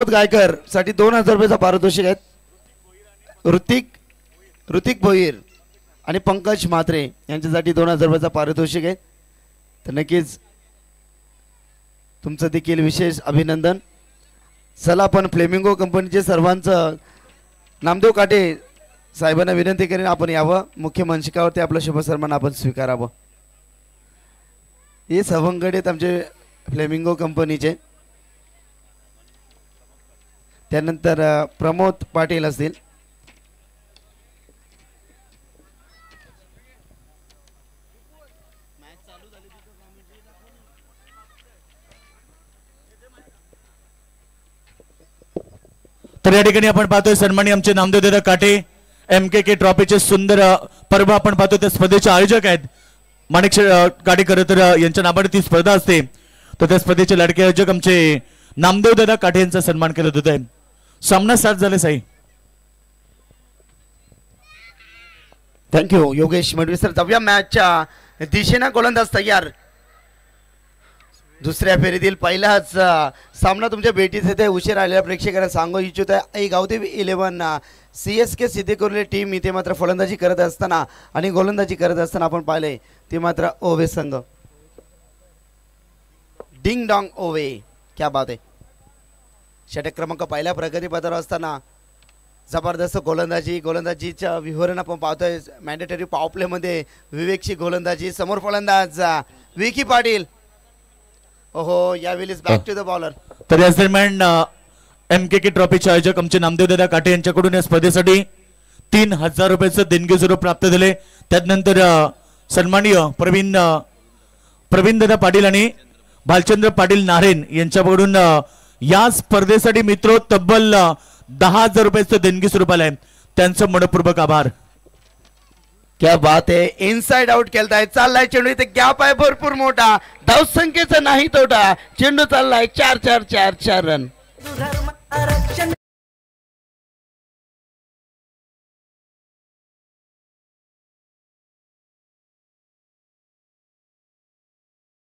गायकर साठी 2000 रुपयाचा पारितोषिक आहेत। ऋतिक भोईर आणि पंकज म्हात्रे यांच्यासाठी 2000 रुपयाचा पारितोषिक आहे। तर नक्कीच तुमचं देखील विशेष अभिनंदन। चला आपण फ्लेमिंगो कंपनीचे सर्वांचं नामदेव काटे साहेबांना विनंती करेन आपण यावं, मुख्य मंचकावरती आपलं शुभ सन्मान आपण स्वीकारावं। हे सवंगड आहेत आमचे फ्लेमिंगो कंपनीचे। त्यानंतर प्रमोद पाटील असतील। तर या ठिकाणी आपण पाहतोय सन्मानी आमचे नामदेव दादा काटे MKK ट्रॉफीचे सुंदर पर्व आपण पाहतो। त्या स्पर्धेचे आयोजक आहेत माणिक काटेकर, तर यांच्या नावाने ती स्पर्धा असते। तर त्या स्पर्धेचे लाडके आयोजक आमचे नामदेव दादा काटे यांचा सन्मान केला जात आहे। सामना स्टार्ट झाले साई। थँक्यू योगेश मडवीसर। जाऊया मॅचच्या दिशेने गोलंदाज तयार। दुसऱ्या फेरीतील पहिलाच सामना तुमच्या भेटीत येते। उशीर आलेल्या प्रेक्षकांना सांगू इच्छितो आहे गावदेवी 11 CSK सिद्धेकोरले टीम इथे मात्र फलंदाजी करत असताना आणि गोलंदाजी करत असताना आपण पाहिले ते मात्र ओवे संघ। डिंग डॉंग ओवे, क्या बात आहे। षटक क्रमांक पहिल्या प्रगतीपथावर असताना जबरदस्त गोलंदाजीच्या विवरण आपण पाहतोय। मॅन्डेटरी पॉवर प्ले मध्ये विवेकची गोलंदाजी। समोर फलंदाज विकी पाटील। ओहो, यावेळेस बॅक टू द बॉलर। तर या दरम्यान MKK ट्रॉफीचे आयोजक आमचे नामदेव दादा काटे यांच्याकडून या स्पर्धेसाठी 3000 रुपयाचं देणगी स्वरूप प्राप्त झाले। त्यानंतर सन्माननीय प्रवीण दादा पाटील आणि भालचंद्र पाटील नारेन यांच्याकडून या स्पर्धेसाठी मित्रो तब्बल 10,000 रुपयाचं देणगी स्वरूप आलंय। त्यांचं मनपूर्वक आभार। क्या बात आहे। इनसाइड आउट केलताय, चाललाय चेंडू, इथे गॅप आहे भरपूर मोठा, धाव संख्येचा नाही तोटा, चेंडू चाललाय 4 रन।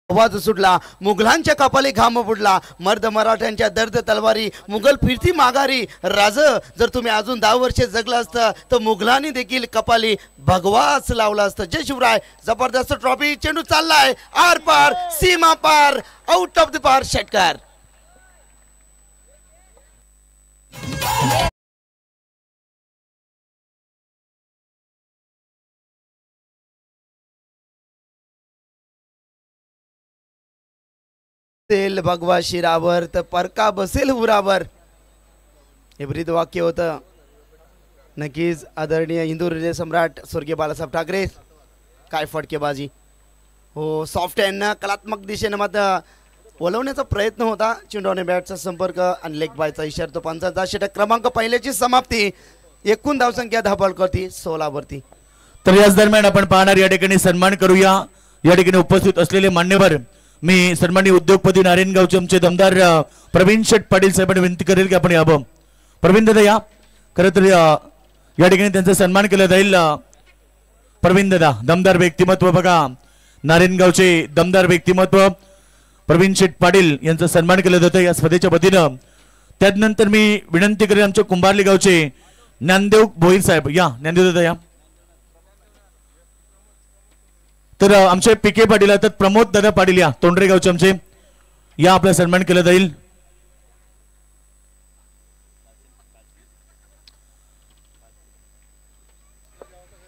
आवाज सुटला, मुघलांच्या कपाली घाम फुटला, मर्द मराठ्यांच्या दर्द तलवारी, मुघल फिरती माघारी। राज जर तुम्ही अजून 10 वर्षे जगला असतं तर मुघलांनी देखील कपाली भगवाच लावला असतं। जय शिवराय। जबरदस्त ट्रॉफी, चेंडू चाललाय आर पार, सीमा पार, आउट ऑफ द पार, षटकार। तेल भगवा शिरावर तर परका बसेल उरावर, हे ब्रीद वाक्य होतं। नक्कीच आदरणीय हिंदू हृदय सम्राट स्वर्गीय बाळासाहेब ठाकरे। काय फटकेबाजी हो, सॉफ्ट हँडनं कलात्मक दिशेने मात्र वळवण्याचा प्रयत्न होता। चेंडूने बॅटचा संपर्क आणि लेग बायचा इशारा। तो पंचांचा षटक क्रमांक पहिल्याची समाप्ती। एकूण धावसंख्या धावफलकावरती 16 वरती। तर याच दरम्यान आपण पाहणार या ठिकाणी सन्मान करूया। या ठिकाणी उपस्थित असलेले मान्यवर मी सन्माननीय उद्योगपती नारायणगावचे आमचे दमदार प्रवीण शेठ पाटील साहेबांनी विनंती करेल की आपण यावं। प्रवीण दादा या। खरं तर या ठिकाणी त्यांचा सन्मान केला जाईल। प्रवीण दादा दमदार व्यक्तिमत्व बघा, नारायणगावचे दमदार व्यक्तिमत्व प्रवीण शेठ पाटील यांचा सन्मान केला जातं या स्पर्धेच्या वतीनं। त्यानंतर मी विनंती करेन आमच्या कुंभारली गावचे ज्ञानदेव भोईर साहेब या। ज्ञानदेव दादा या। तर आमचे PK पाटील आहेत, प्रमोद दादा पाटील या तोंडरे गावचे आमचे या, आपला सन्मान केला जाईल।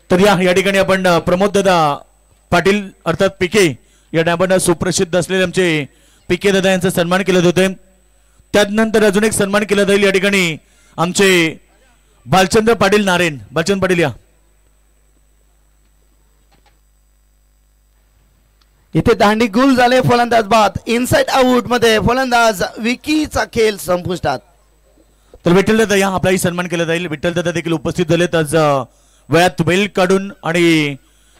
तर या ठिकाणी आपण प्रमोद दादा पाटील अर्थात PK या नावाने सुप्रसिद्ध असलेले आमचे PK दादा यांचा सन्मान केला जातोय। त्यानंतर अजून एक सन्मान केला जाईल या ठिकाणी आमचे भालचंद्र पाटील नारेन। भालचंद्र पाटील या। इथे दांडी गुल झाले, फलंदाज बाद, इनसाइड आउट मध्ये फलंदाज विकीचा खेळ संपुष्टात। तर विठ्ठल दादा या, आपलाही सन्मान केला जाईल। विठ्ठल दादा देखील उपस्थित झालेत आज वयात वेल काढून आणि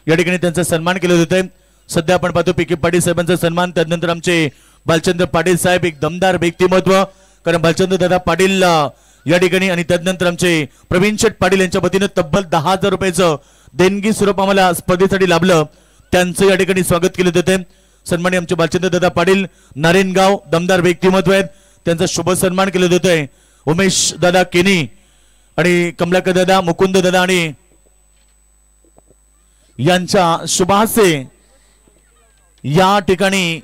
या ठिकाणी त्यांचा सन्मान केला जातोय। सध्या आपण पाहतो PK पाटील साहेबांचा सन्मान, त्यानंतर आमचे भालचंद्र पाटील साहेब एक दमदार व्यक्तिमत्व, कारण भालचंद्र दादा पाटील या ठिकाणी आणि त्यानंतर आमचे प्रवीण शेठ पाटील यांच्या वतीने तब्बल 10,000 रुपयाचं देणगी स्वरूप आम्हाला स्पर्धेसाठी लाभलं। त्यांचं या ठिकाणी स्वागत केलं जाते। सन्माननीय आमचे भालचंद्र दादा पाटील नारायणगाव दमदार व्यक्तिमत्व आहेत। त्यांचा शुभ सन्मान केला जातोय. उमेश दादा केनी आणि कमलाकर दादा, मुकुंद दादा आणि यांच्या शुभासे या ठिकाणी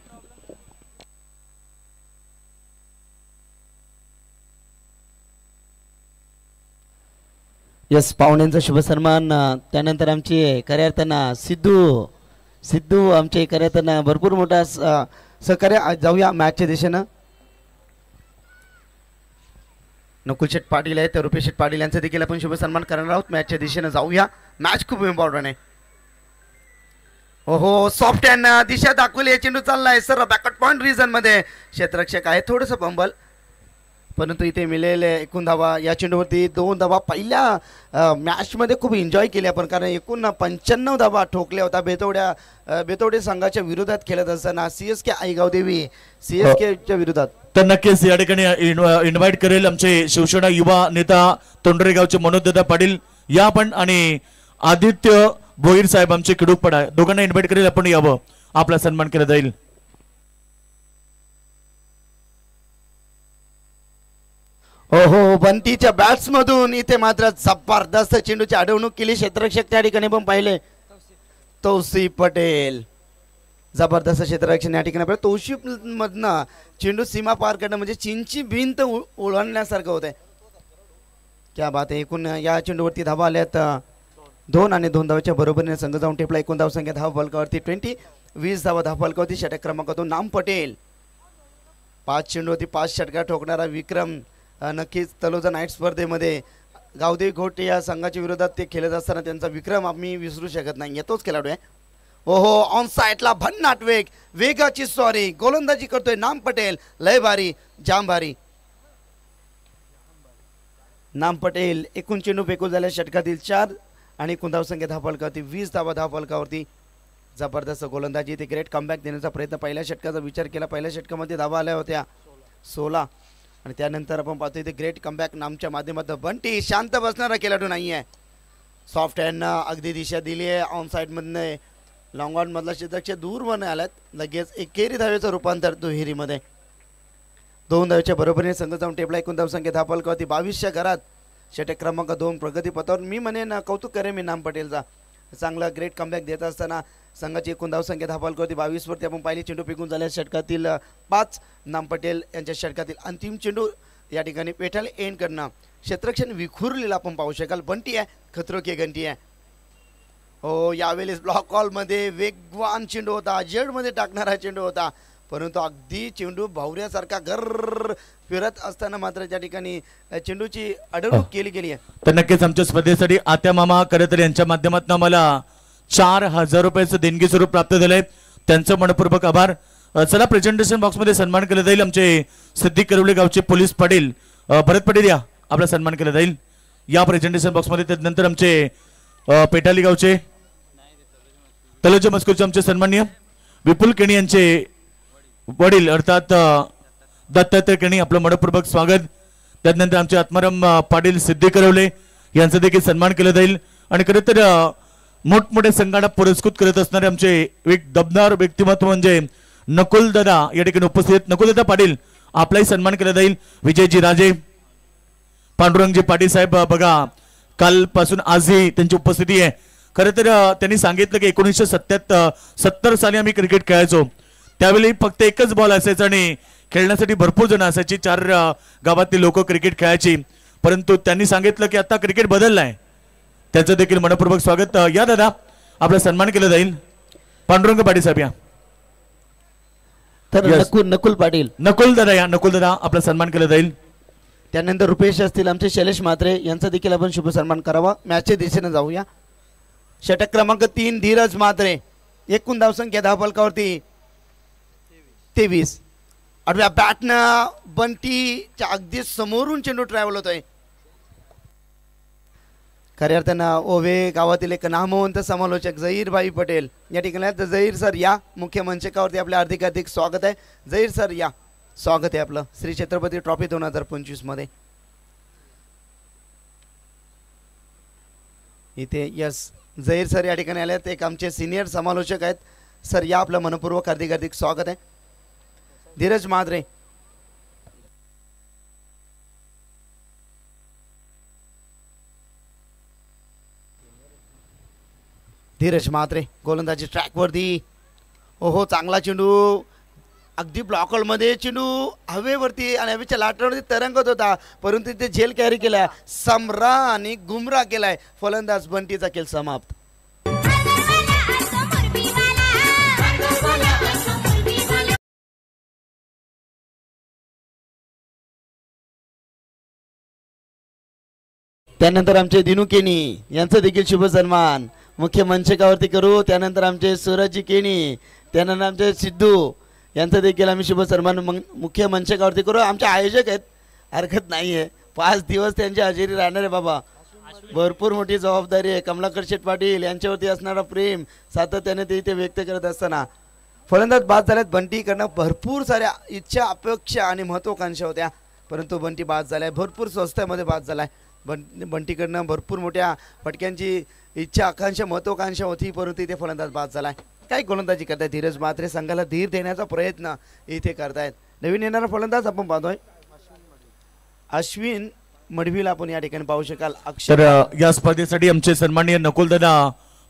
यस पाहुण्यांचा शुभ सन्मान. त्यानंतर आमचे खऱ्या अर्थानं सिद्धू आमचे खऱ्या अर्थानं भरपूर मोठा सहकार्य. जाऊया मॅचच्या दिशेनं. नकुल शेठ पाटील आहेत, रुपेश शेठ पाटील यांचा देखील आपण शुभ सन्मान करणार आहोत. मॅचच्या दिशेनं जाऊया. मॅच खूप इम्पॉर्टंट आहे. ओहो सॉफ्ट हँड दिशा दाखवली. चेंडू चाललाय सर बॅकअट पॉइंट रिजन मध्ये. क्षेत्ररक्षक आहे थोडंसं पंबल, परंतु इथे मिळेल एकूण धावा. या चेंडूवरती 2 धावा. पहिल्या मॅचमध्ये खूप एन्जॉय केली आपण, कारण एकूण 95 धावा ठोकल्या होत्या बेतवडे संघाच्या विरोधात खेळत असताना CSK आईगाव देवी CSKच्या विरोधात. तर नक्कीच या ठिकाणी इन्व्हाइट करेल आमचे शिवसेना युवा नेता तोंडरे गावचे मनोजदादा पाटील या पण, आणि आदित्य भोईर साहेब आमचे किडूकपडा, दोघांना इन्व्हाइट करेल आपण यावं, आपला सन्मान केला जाईल. हो बंटीच्या बॅट्स मधून इथे मात्र जबरदस्त चेंडूची अडवणूक केली. क्षेत्ररक्षक त्या ठिकाणी पण पाहिले तौसिफ पटेल. जबरदस्त क्षेत्ररक्षण या ठिकाणी पाहिलं. तौसिफ मधनं चेंडू सीमा पार करणं म्हणजे चीनची भिंत ओलांडण्यासारखं होत आहे. क्या बात आहे. एकूण या चेंडूवरती धावा आल्यात 2 आणि 2 धावाच्या बरोबरीने संघ जाऊन टेपला. एकूण धाव संख्या धाव फलकावरती 20 धावा धाव फलकावरती. षटक क्रमांक 2 नाम पटेल. 5 चेंडूवरती 5 षटका ठोकणारा विक्रम. नक्कीच तलोजा नाईट स्पर्धेमध्ये गावदेवी घोटे या संघाच्या विरोधात ते खेळत असताना त्यांचा विक्रम आम्ही विसरू शकत नाही. येतोच खेळाडू आहे. ओहो ऑन साईडला भन्नाट वेगाची सॉरी गोलंदाजी करतोय नाम पटेल. लय भारी जाम भारी नाम पटेल. एकूण चेंडू फेकून झाल्या षटकातील 4 आणि एकूण धावसंख्या धाव फलकावरती 20 धावा धाव फलकावरती. जबरदस्त गोलंदाजी. ते ग्रेट कमबॅक देण्याचा प्रयत्न. पहिल्या षटकाचा विचार केला. पहिल्या षटकामध्ये धावा आल्या होत्या 16 आणि त्यानंतर आपण पाहतो इथे ग्रेट कमबॅक नामच्या माध्यमातून बंटी शांत बसणारा खेळाडू नाही आहे. सॉफ्ट हँडनं अगदी दिशा दिली आहे. ऑन साईडमधनं लॉंग ऑन मधला क्षेत्ररक्षक दूर वन आल्यात. लगेच एकेरी धावेचं रूपांतर दुहेरीमध्ये. 2 धावेच्या बरोबरीने संघ जाऊन टेपला. एकूण धावसंख्या धाव फलकावरती 22च्या घरात. षटक क्रमांक 2 प्रगती पथावर. मी म्हणेन कौतुक करेन मी नाम पटेलचा. चांगला ग्रेट कमबॅक देत असताना संघाची एकूण धावसंख्या धाव फलकावरती 22 वरती आपण पाहिली. चेंडू फेकून झाल्या षटकातील 5 नाम पटेल यांच्या षटकातील अंतिम चेंडू या ठिकाणी पेठाला एंड करणं. क्षेत्ररक्षण विखुरलेला आपण पाहू शकाल. बंटी आहे खतरो की घंटी आहे. हो यावेळेस ब्लॉक कॉलमध्ये वेगवान चेंडू होता. जेडमध्ये टाकणारा चेंडू होता, परंतु अगदी चेंडू भावऱ्यासारखा घर फिरत असताना मात्र त्या ठिकाणी चेंडूची अडवणूक केली गेली आहे. तर नक्कीच आमच्या स्पर्धेसाठी आत्या मामा करतर यांच्या माध्यमातून आम्हाला 4000 रुपयाचं देणगी स्वरूप प्राप्त झालंय. त्यांचं मनपूर्वक आभार. चला प्रेझेंटेशन बॉक्स मध्ये सन्मान केला जाईल. आमचे सिद्दीक करवले गावचे पोलीस पाटील भरत पाटील या आपला सन्मान केला जाईल या प्रेझेंटेशन बॉक्स मध्ये. त्यानंतर आमचे पेटाली गावचे तलोजा मस्कूरचे आमचे सन्माननीय विपुल केणी यांचे वडील अर्थात दत्तात्रय केणी आपलं मनपूर्वक स्वागत. त्यानंतर आमचे आत्माराम पाटील सिद्दीक करवले यांचा देखील सन्मान केला जाईल. आणि खरं तर मोठमोठ्या संघांना पुरस्कृत करत असणारे आमचे एक दबदार व्यक्तिमत्व म्हणजे नकुल दादा या ठिकाणी उपस्थित. नकुल दादा पाटील आपलाही सन्मान केला जाईल. विजयजी राजे पांडुरंगजी पाटील साहेब बघा कालपासून आजही त्यांची उपस्थिती आहे. खरं तर त्यांनी सांगितलं की 1970 साली आम्ही क्रिकेट खेळायचो. त्यावेळी फक्त एकच बॉल असायचा आणि खेळण्यासाठी भरपूर जण असायची. 4 गावातली लोक क्रिकेट खेळायची. परंतु त्यांनी सांगितलं की आता क्रिकेट बदललाय. त्याचं देखील मनपूर्वक स्वागत. या दादा आपला सन्मान केला जाईल. पांडुरंग पाटील साहेब या. तर नकुल पाटील नकुल दादा या. नकुल दादा आपला सन्मान केला जाईल. त्यानंतर रुपेश असतील आमचे शैलेश म्हात्रे यांचा देखील आपण शुभ सन्मान करावा. मॅचच्या दिशेने जाऊया. षटक क्रमांक 3 धीरज म्हात्रे. एकूण धावसंख्या धाव फलकावरती 23. आडव्या बॅटनं बंटीच्या अगदी समोरून चेंडू ट्रॅव्हल होतोय. खऱ्या अर्थानं ओवे गावातील एक नामवंत समालोचक झहीरभाई पटेल या ठिकाणी आहेत. झहीर सर या मुख्य मंचकावरती आपले हार्दिक स्वागत आहे. झहीर सर या. स्वागत आहे आपलं श्री छत्रपती ट्रॉफी 2025 मध्ये. इथे यस झहीर सर या ठिकाणी आले आहेत. एक आमचे सिनियर समालोचक आहेत. सर या आपलं मनपूर्वक हार्दिक स्वागत आहे. धीरज म्हात्रे धीरज म्हात्रे गोलंदाजी ट्रॅकवरती. ओहो चांगला चेंडू अगदी ब्लॉकमध्ये चेंडू हवेवरती आणि हवेच्या लाटावरती तरंगत होता, परंतु ते झेल कॅरी केला. सम्रा आणि गुमरा केलाय. फलंदाज बंटीचा खेळ समाप्त. त्यानंतर आमचे दिनू केनी यांचं देखील शुभ सन्मान मुख्य मंचकावरती करू. त्यानंतर आमचे सूरजजी केनी, त्यानंतर आमचे सिद्धू यांचं देखील आम्ही शुभ सन्मान मुख्य मंचकावरती करू. आमचे आयोजक आहेत, हरकत नाही आहे. 5 दिवस त्यांची हजेरी राहणार आहे बाबा. भरपूर मोठी जबाबदारी आहे. कमलाकर शेठ पाटील यांच्यावरती असणारा प्रेम सातत्याने ते इथे व्यक्त करत असताना फलंदाज बाद झाल्यात. बंटीकडनं भरपूर साऱ्या इच्छा अपेक्षा आणि महत्त्वाकांक्षा होत्या, परंतु बंटी बाद झालाय. भरपूर स्वस्त्यामध्ये बाद झालाय. बंटीकडनं भरपूर मोठ्या फटक्यांची इच्छा आकांक्षा महत्त्वाकांक्षा होती, परंतु इथे फलंदाज बाद झालाय. काय गोलंदाजी करतायत धीरज म्हात्रे, संघाला धीर देण्याचा प्रयत्न इथे करतायत. नवीन येणारा फलंदाज आपण पाहतोय अश्विन मडवीला आपण या ठिकाणी पाहू शकाल. तर या स्पर्धेसाठी आमचे सन्माननीय नकुलदादा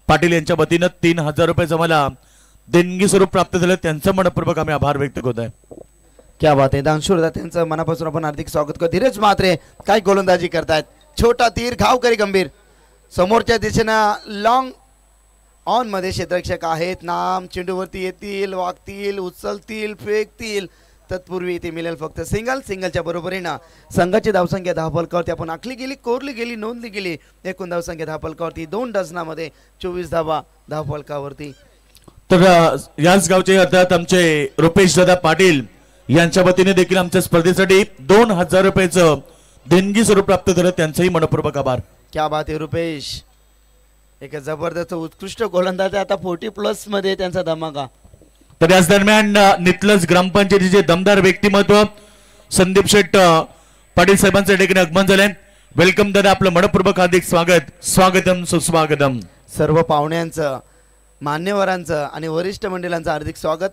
पाटील यांच्या वतीनं 3000 रुपये आम्हाला देणगी स्वरूप प्राप्त झालं, त्यांचं मनपूर्वक आम्ही आभार व्यक्त करत आहे. क्या बात आहे. दानशूर त्यांचं मनापासून आपण हार्दिक स्वागत करतो. धीरज म्हात्रे काय गोलंदाजी करतायत. छोटा तीर घावकरी गंभीर समोरच्या दिशेनं लॉंग ऑन मध्ये क्षेत्ररक्षक आहेत. नाम चेंडूवरती येतील, वागतील, उचलतील, फेकतील, तत्पूर्वी इथे मिळेल फक्त सिंगलच्या बरोबरीनं संघाची धावसंख्या 10 फलकावरती आपण आखली गेली, कोरली गेली, नोंदली गेली. एकूण धावसंख्या 10 फलकावरती 2 डझनामध्ये 24 धावा 10 फलकावरती. तर याच गावचे अर्थात आमचे रुपेश दादा पाटील यांच्या वतीने देखील आमच्या स्पर्धेसाठी 2000 रुपयाचं देणगी स्वरूप प्राप्त झालं, त्यांचंही मनपूर्वक आभार. क्या बात आहे रुपेश, एक जबरदस्त उत्कृष्ट गोलंदाज आता 40+ मध्ये त्यांचा धमाका. तर याच दरम्यान नितलस ग्रामपंचायतीचे दमदार व्यक्तिमत्व संदीप शेठ पाटील साहेबांचं ठिकाणी आगमन झालंय. वेलकम दादा, आपलं मनपूर्वक हार्दिक स्वागतम सुस्वागतम. सर्व पाहुण्यांचं, मान्यवरांचं आणि वरिष्ठ मंडळांचं हार्दिक स्वागत.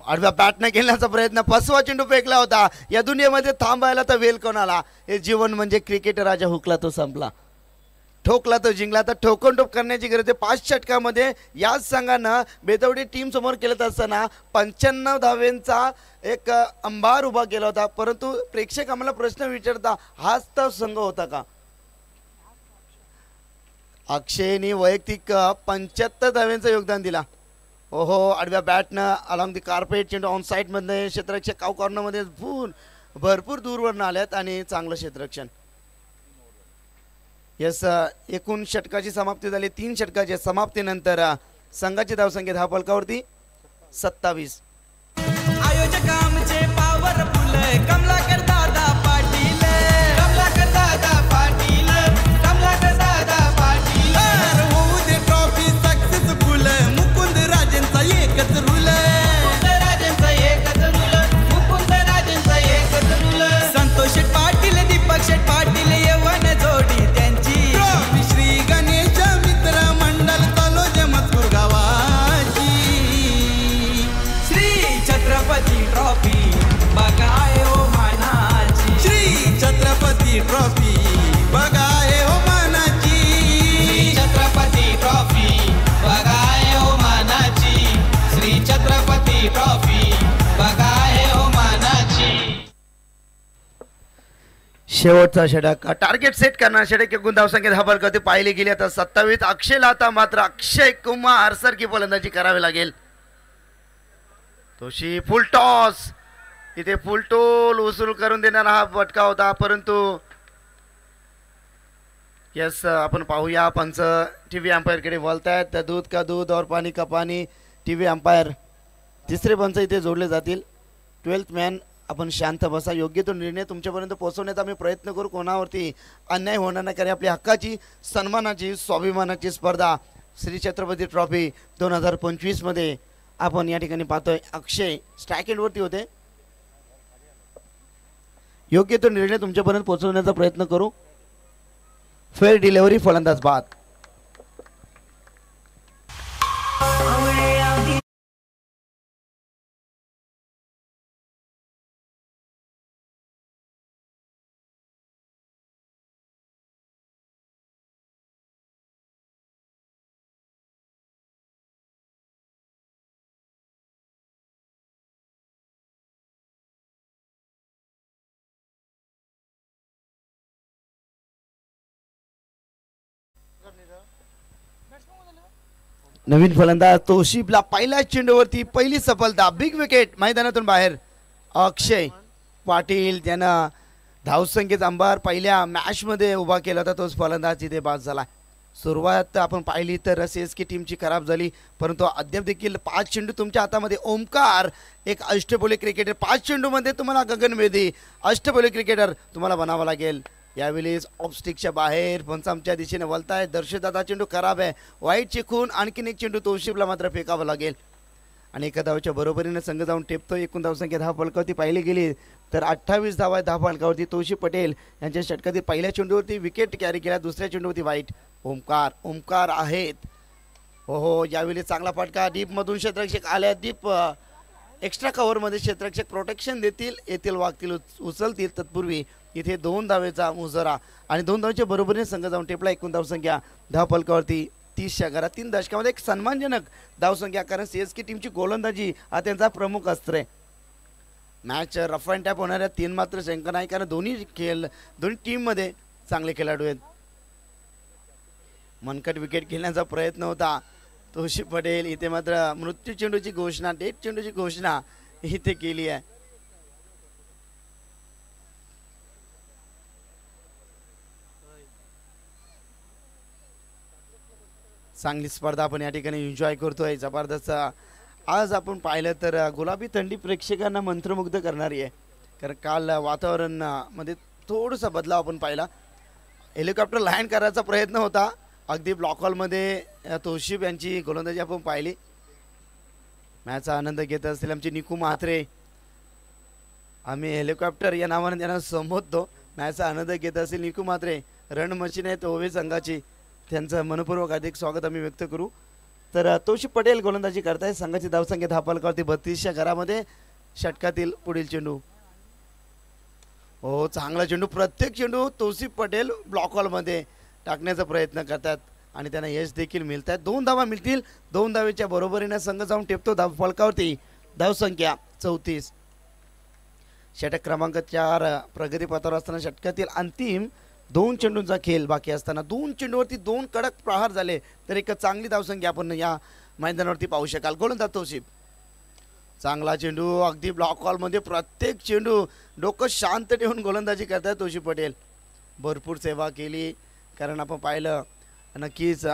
आडव्या बॅटने खेळण्याचा प्रयत्न, फसवा चेंडू फेकला होता. या दुनियेमध्ये थांबायला तर वेल कोणाला. हे जीवन म्हणजे क्रिकेट राजा, हुकला तो संपला, ठोकला तो जिंकला. तर ठोकून टोक करण्याची गरज आहे. 5 षटकामध्ये याच संघानं बेदवडी टीम समोर खेळत असताना 95 धावेंचा एक अंबार उभा केला होता, परंतु प्रेक्षक आम्हाला प्रश्न विचारता, हाच तर संघ होता का? अक्षयनी वैयक्तिक 75 धावेंचं योगदान दिला. ओहो, आडव्या बॅटनं अलॉंग दी कार्पेट चेंडू ऑन साईडमध्ये क्षेत्ररक्षक काव कॉर्नरमध्ये भरपूर दूरवरनं आल्यात आणि चांगलं क्षेत्ररक्षण. यस, एकूण षटकाची समाप्ती झाली. 3 षटकाच्या समाप्तीनंतर संघाची धावसंख्या 10 फलकावरती 27. आयोजक आमचे पॉवरफुल कमलाकर दादा पाटील, कमलाकर दादा पाटील, कमलाकर दादा पाटील. होऊ दे ट्रॉफी सक्सेसफुल, मुकुंद राजेंचा एकच रूल, मुकुंद राजेंचा एकच रूल, मुकुंद राजेंचा एकच रूल. संतोष पाटील, दीपक शेठ पाटील, यवन जोडी त्यांची. ट्रॉफी श्री गणेश मित्र मंडळ तलोजा मजकूर गावाची. श्री छत्रपती ट्रॉफी बघाय हो मानाची, श्री छत्रपती ट्रॉफी बघाय हो मानाची, श्री छत्रपती ट्रॉफी बघाय हो मानाची, श्री छत्रपती ट्रॉफी बघाय हो मानाची. शेवटचा षटक, टार्गेट सेट करणार षटक. एकूण धावसंख्या 10 फलकावरती पाहिली गेली आता 27. अक्षयला आता मात्र अक्षय कुमार सारखी फलंदाजी करावी लागेल. तोशी फुल टॉस, इथे फुल टोल वसूल करून देणारा हा फटका होता, परंतु यस, आपण पाहूया पंच टीव्ही अंपायरकडे बोलतायत. दूध का दूध और पाणी का पाणी. टीव्ही अंपायर तिसरे पंच इथे जोडले जातील. 12th मॅन आपण शांत बसा. योग्य तो निर्णय तुमच्यापर्यंत पोहोचवण्याचा आम्ही प्रयत्न करू. कोणावरती अन्याय होणार नाही, कारण आपली हक्काची, सन्मानाची, स्वाभिमानाची स्पर्धा श्री छत्रपती ट्रॉफी 2025 मध्ये आपण या ठिकाणी पाहतोय. अक्षय स्ट्राईक एंडवरती होते. योग्य तो निर्णय तुमच्यापर्यंत पोहोचवण्याचा प्रयत्न करू. फेअर डिलिव्हरी, फलंदाज बाद. नवीन फलंदाज तोशिबला पहिल्याच चेंडूवरती पहिली सफलता, बिग विकेट मैदानातून बाहेर. अक्षय पाटील त्यानं धावसंख्येचा अंबार पहिल्या मॅच मध्ये उभा केला होता, तोच फलंदाज तिथे बाद झाला. सुरुवात आपण पाहिली तर CSK टीमची खराब झाली, परंतु अद्याप देखील 5 चेंडू तुमच्या हातामध्ये. ओमकार एक अष्टपैलू क्रिकेटर, 5 चेंडूमध्ये तुम्हाला गगनभेदी अष्टपैलू क्रिकेटर तुम्हाला बनावं लागेल. यावेळेस ऑफस्टिकच्या बाहेर पंचामच्या दिशेने वळताय. दर्शकदादा चेंडू खराब आहे, वाईट चिकून आणखीन एक चेंडू तोशिबला मात्र फेकावं लागेल. आणि एका धावच्या बरोबरीने संघ जाऊन टेपतो. एकूण धावसंख्या 10 फलकावरती पाहिली गेली तर 28 धावा आहे 10 फलकावरती. तोशिब पटेल यांच्या षटकातील पहिल्या चेंडूवरती विकेट कॅरी केला, दुसऱ्या चेंडूवरती वाईट. ओमकार आहेत. हो यावेळी चांगला फटका डीपमधून क्षेत्ररक्षक आल्या. डीप एक्स्ट्रा कव्हरमध्ये क्षेत्ररक्षक प्रोटेक्शन देतील, येतील वागतील उचलतील. तत्पूर्वी इथे 2 धावेचा मुजरा आणि 2 धावेच्या बरोबरीने संघ जाऊन टेपला. एकूण धावसंख्या 10 फलकावरती 30च्या घरात. 3 दशकामध्ये एक सन्मानजनक धावसंख्या, कारण CSK टीमची गोलंदाजी हा त्यांचा प्रमुख अस्त्र आहे. मॅच रफ अँड टॅप होणाऱ्या 3 मात्र शंका नाही, कारण दोन्ही टीममध्ये चांगले खेळाडू आहेत. मनकट विकेट खेळण्याचा प्रयत्न होता तोशिब पटेल, इथे मात्र मृत्यू चेंडूची घोषणा, डेट चेंडूची घोषणा इथे केली आहे. चांगली स्पर्धा आपण या ठिकाणी एन्जॉय करतोय. जबरदस्त आज आपण पाहिलं तर गुलाबी थंडी प्रेक्षकांना मंत्रमुग्ध करणारी आहे, कारण काल वातावरण मध्ये थोडासा बदलाव आपण पाहिला. हेलिकॉप्टर लँड करायचा प्रयत्न होता, अगदी ब्लॉक हॉलमध्ये तोशिब यांची गोलंदाजी आपण पाहिली. मॅचचा आनंद घेत असतील आमचे निकू म्हात्रे, आम्ही हेलिकॉप्टर या नावाने त्यांना संबोधतो. मॅचचा आनंद घेत असतील निकू म्हात्रे, रण मशीन आहेत ओवे संघाची, त्यांचं मनपूर्वक हार्दिक स्वागत आम्ही व्यक्त करू. तर तोशिब पटेल गोलंदाजी करताय. संघाची धावसंख्या 10 फलकावरती 32च्या घरामध्ये. षटकातील पुढील चेंडू, हो चांगला चेंडू, प्रत्येक चेंडू तोशिब पटेल ब्लॉक हॉलमध्ये टाकण्याचा प्रयत्न करतात आणि त्यांना यश देखील मिळत आहे. 2 धावा मिळतील. 2 धावेच्या बरोबरीने संघ जाऊन टेपतो 10 फलकावरती. धावसंख्या 34. षटक क्रमांक 4 प्रगतीपथावर असताना षटकातील अंतिम 2 चेंडूंचा खेळ बाकी असताना 2 चेंडूवरती 2 कडक प्रहार झाले तर एक चांगली धावसंख्या आपण या मैदानावरती पाहू शकाल. गोलंदाज तोशिब, चांगला चेंडू, अगदी ब्लॉक हॉलमध्ये प्रत्येक चेंडू डोकं शांत ठेवून गोलंदाजी करतात तोशिब पटेल. भरपूर सेवा केली, कारण आपण पाहिलं नक्कीच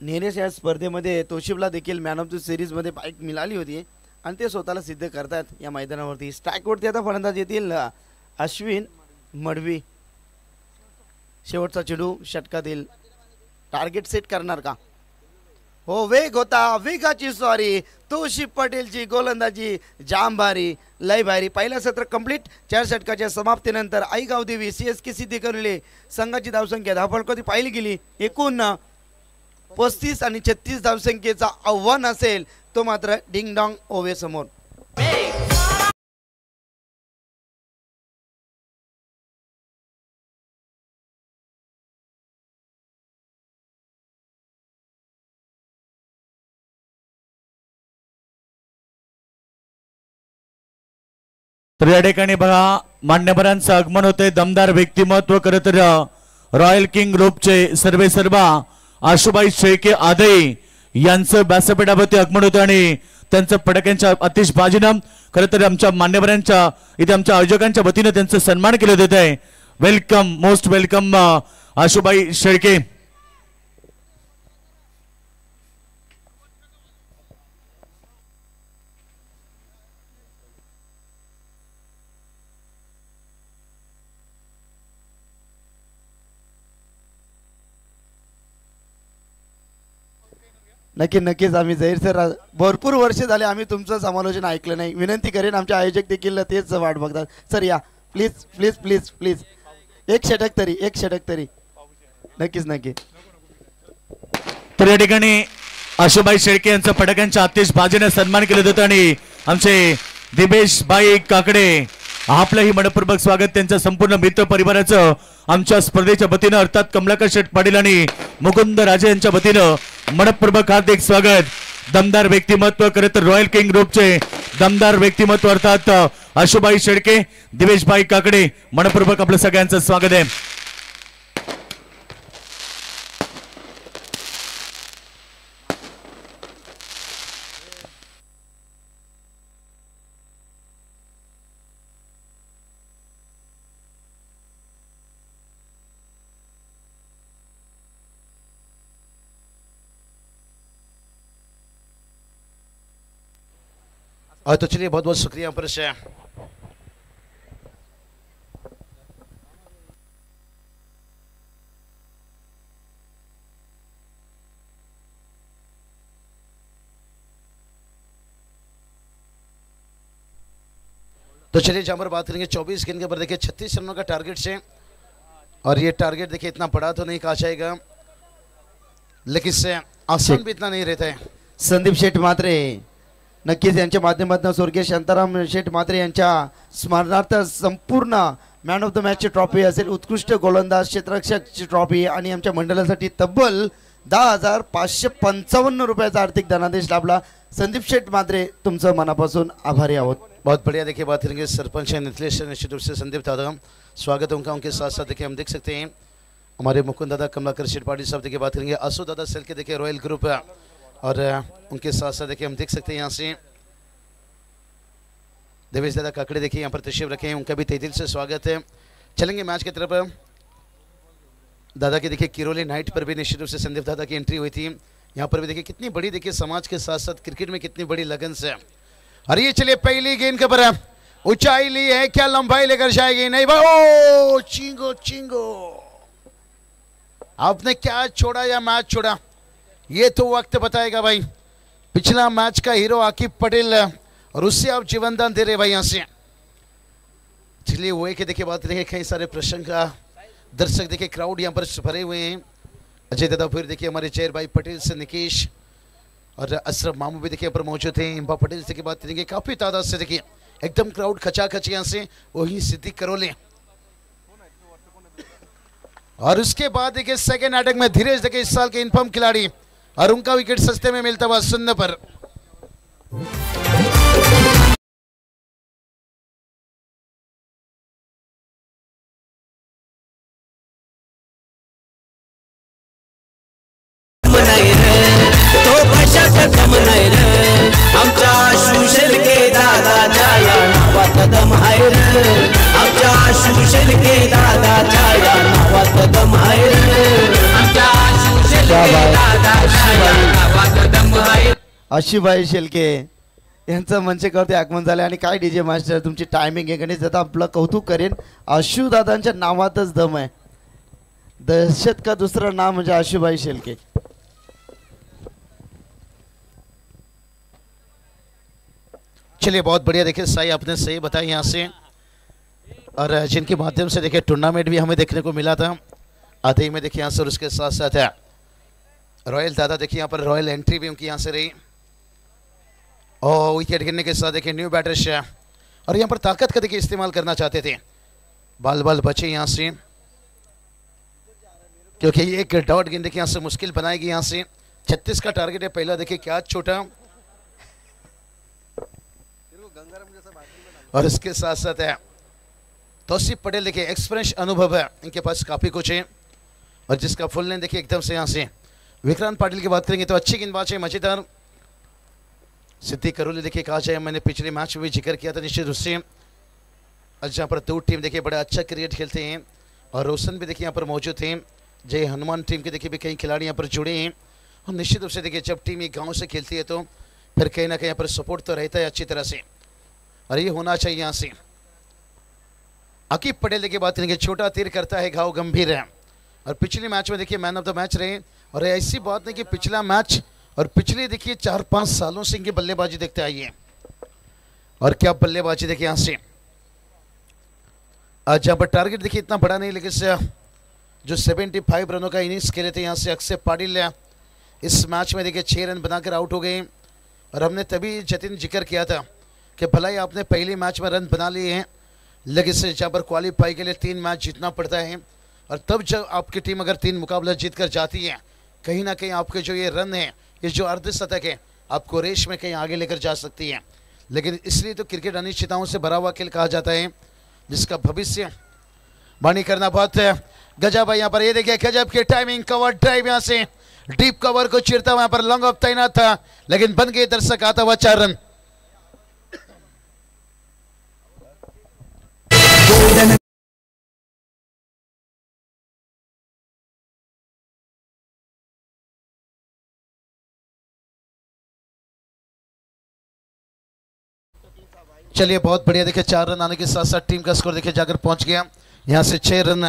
नेरेस या स्पर्धेमध्ये तोशिबला देखील मॅन ऑफ द सिरीजमध्ये बाईक मिळाली होती आणि ते स्वतःला सिद्ध करतात या मैदानावरती. स्ट्राईकवरती आता फलंदाज येतील अश्विन मडवी. शेवटचा चेंडू षटकातील, टार्गेट सेट करणार का? हो वेग होता, वेगाची स्वारी. तोशिब पटेलची गोलंदाजी जाम भारी, लय भारी. पहिला सत्र कंप्लीट. 4 षटकाच्या समाप्तीनंतर आईगाव देवी CSK सिद्धी करले. संघाची धावसंख्या 10 फलकावरती पाहिली गेली. एकूण 35 आणि 36 धावसंख्येचा आव्हान असेल तो मात्र डिंग डॉंग ओवे समोर. तर या ठिकाणी बघा मान्यवरांचं आगमन होते. दमदार व्यक्तिमत्व खरं तर रॉयल किंग ग्रुपचे सर्वेसर्वा आशुबाई शेळके आदई यांचं व्यासपीठावरती आगमन होतं आणि त्यांचं फटाक्यांच्या आतिषबाजीनं खरं तर आमच्या मान्यवरांच्या इथे आमच्या आयोजकांच्या वतीनं त्यांचं सन्मान केलं जात आहे. Welcome, most welcome Ashubai Shelke. नक्कीच आम्ही जाहीर सर भरपूर वर्ष झाले आम्ही तुमचं समालोचन ऐकलं नाही. विनंती करेन, आमचे आयोजक देखील तेच वाट बघतात. सर या प्लीज प्लीज प्लीज प्लीज, एक षटक तरी. नक्की. तर या ठिकाणी आशुबाई शेळके यांचं फटाक्यांच्या आतिषबाजीने सन्मान केलं जातं आणि आमचे दिबेश बाई काकडे आपलंही मनपूर्वक स्वागत. त्यांच्या संपूर्ण मित्र परिवाराचं आमच्या स्पर्धेच्या वतीनं अर्थात कमलाकर शेठ पाटील आणि मुकुंद राजे यांच्या वतीनं मनपूर्वक हार्दिक स्वागत. दमदार व्यक्तिमत्व खरं तर रॉयल किंग ग्रुपचे दमदार व्यक्तिमत्व अर्थात आशुबाई शेळके, दिवेशबाई काकडे, मनपूर्वक आपलं सगळ्यांचं स्वागत आहे. और तो चलिए बहुत बहुत शुक्रिया पर से तो चलिए जहां पर बात करेंगे 24 गेंद के ऊपर देखिए 36 रनों का टारगेट से, और ये टारगेट देखिए इतना बड़ा तो नहीं कहा जाएगा, लेकिन इससे आसान भी इतना नहीं रहता है. संदीप शेठ म्हात्रे नक्कीच यांच्या माध्यमातून स्वर्गीय शांताराम शेठ म्हात्रे यांच्या स्मरणार्थ संपूर्ण मॅन ऑफ द मॅचची ट्रॉफी असेल, उत्कृष्ट गोलंदाज क्षेत्ररक्षकची ट्रॉफी आणि आमच्या मंडळासाठी तब्बल 10,555 रुपयाचा आर्थिक धनादेश लाभला. संदीप शेठ म्हात्रे तुमचं मनापासून आभारी आहोत. बहुत बढ़िया. देखिए बात करेंगे सरपंच नितलेश निश्चित रूप से संदीप दादा, स्वागत है उनका. उनके साथ साथ देखिए हम देख सकते हैं हमारे मुकुंद दादा कमलाकर शेठ पाटिल साहब. देखिए बात करेंगे असु दादा सेल के देखिए रॉयल ग्रुप है, और उनके साथ साथ देखिए हम देख सकते हैं यहाँ से देवेश दादा काकड़े देखिए यहाँ पर तशरीफ रखे हैं, उनका भी तहे दिल से स्वागत है. चलेंगे मैच की तरफ. दादा की देखिए किरोली नाइट पर भी निश्चित रूप से संदीप दादा की एंट्री हुई थी. यहाँ पर भी देखिए कितनी बड़ी देखिए समाज के साथ साथ क्रिकेट में कितनी बड़ी लगन से. और ये चलिए पहली गेंद के पर ऊंचाई ली है, क्या लंबाई लेकर जाएगी, नहीं ओ चिंगो चिंगो. आपने क्या छोड़ा या मैच छोड़ा, ये तो वक्त बताएगा भाई. पिछला मैच का हीरो आकिब पटेल, और उससे आप जीवनदान दे रहे भाई यहाँ से. चलिए वो एक देखिए बात देखिए कई सारे प्रसंग का दर्शक देखिए क्राउड यहाँ पर भरे हुए हैं. अजय दादा फिर देखिए हमारे चेयर भाई पटेल से निकेश और अशरफ मामू भी देखिए पर मौजूद थे. इंबा पटेल से की बात करेंगे, काफी तादाद से देखिए एकदम क्राउड खचाखच यहाँ से. वही सिद्दीक करोले, और उसके बाद देखिए सेकेंड अटैक में धीरेज देखिए इस साल के इनफॉर्म खिलाड़ी, और उनका विकेट सस्ते में मिलता हुआ सुनने पर. आमच्या सुशेल के दादा जाया नावात दम आहे रे. आमच्या सुशेल के दादा जाया नावात दम आहे रे. आमच्या सुशेल के दादा जाया नावात दम आहे. आशिबाई शेलके यांचं मंचेवरती आगमन झाले. आणि काय डीजे मास्टर तुमची टायमिंग आहे गणेश दादा, आपलं कौतुक करेन. आशू दादांच्या नावातच दम आहे. दहशत का दुसरं नाव म्हणजे आशुबाई शेलके. चलिए बहुत बढ़िया. देखिए सही आपने सही बताया यहाँ से, और जिनके माध्यम से देखिए टूर्नामेंट भी हमें देखने को मिला था आधे में देखिए यहाँ से, और उसके साथ साथ है रॉयल दादा देखिए यहाँ पर रॉयल एंट्री भी उनकी यहाँ से रही, और विकेट गिरने के साथ देखिए न्यू बैटर्स, और यहाँ पर ताकत का देखिए इस्तेमाल करना चाहते थे. बाल बाल बचे यहाँ से, क्योंकि एक डॉट गेंद देखिए यहाँ से मुश्किल बनाएगी. यहाँ से 36 का टारगेट है. पहला देखिए क्या छोटा, और इसके साथ साथ है तौसीफ पटेल देखिए एक्सपीरियंस अनुभव है इनके पास काफ़ी कुछ है, और जिसका फुल नेम देखिए एकदम से यहाँ से विक्रांत पाटिल की बात करेंगे तो अच्छी गेंदबाज है, मजेदार. सिद्दीक करोली देखिए कहा जाए, मैंने पिछले मैच में भी जिक्र किया था निश्चित रूप से. और जहाँ पर दो टीम देखिए बड़ा अच्छा क्रिकेट खेलते हैं, और रोशन भी देखिए यहाँ पर मौजूद थे. जय हनुमान टीम के देखिए भी कई खिलाड़ी यहाँ पर जुड़े हैं, और निश्चित रूप से देखिए जब टीम एक गाँव से खेलती है तो फिर कहीं ना कहीं यहाँ पर सपोर्ट तो रहता है अच्छी तरह से, और ये होना चाहिए यहाँ से. आकिब पटेल देखिए बात करेंगे, छोटा तीर करता है घाव गंभीर है, और पिछले मैच में देखिए मैन ऑफ द मैच रहे. और ऐसी बात नहीं कि पिछला मैच और पिछले देखिए 4-5 सालों से इनकी बल्लेबाजी देखते आई है, और क्या बल्लेबाजी देखिए यहाँ से. आज जहाँ पर टारगेट देखिए इतना बड़ा नहीं, लेकिन जो 75 रनों का इनिंग्स खेले थे यहाँ से अक्षय पाटिल इस मैच में देखिए 6 रन बनाकर आउट हो गए. और हमने तभी जतिन जिक्र किया था कि भला ही आपने पहले मैच में रन बना लिए हैं, लेकिन से जहाँ पर क्वालिफाई के लिए 3 मैच जीतना पड़ता है, और तब जब आपकी टीम अगर 3 मुकाबला जीत कर जाती है, कहीं ना कहीं आपके जो ये रन है, ये जो अर्धशतक है, आपको रेस में कहीं आगे लेकर जा सकती है. लेकिन इसलिए तो क्रिकेट अनिश्चितताओं से भरा हुआ खेल कहा जाता है, जिसका भविष्य बानी करना बहुत गजब है. यहाँ पर ये देखिए गजब की टाइमिंग, कवर ड्राइव यहाँ से डीप कवर को चीरता हुआ यहाँ पर लॉन्ग ऑफ तैनात था, लेकिन बन गए दर्शक आता हुआ 4 रन. चलिए बहुत बढ़िया, देखिए 4 रन आने के साथ साथ टीम का स्कोर देखिए जाकर पहुंच गया यहां से 6 रन।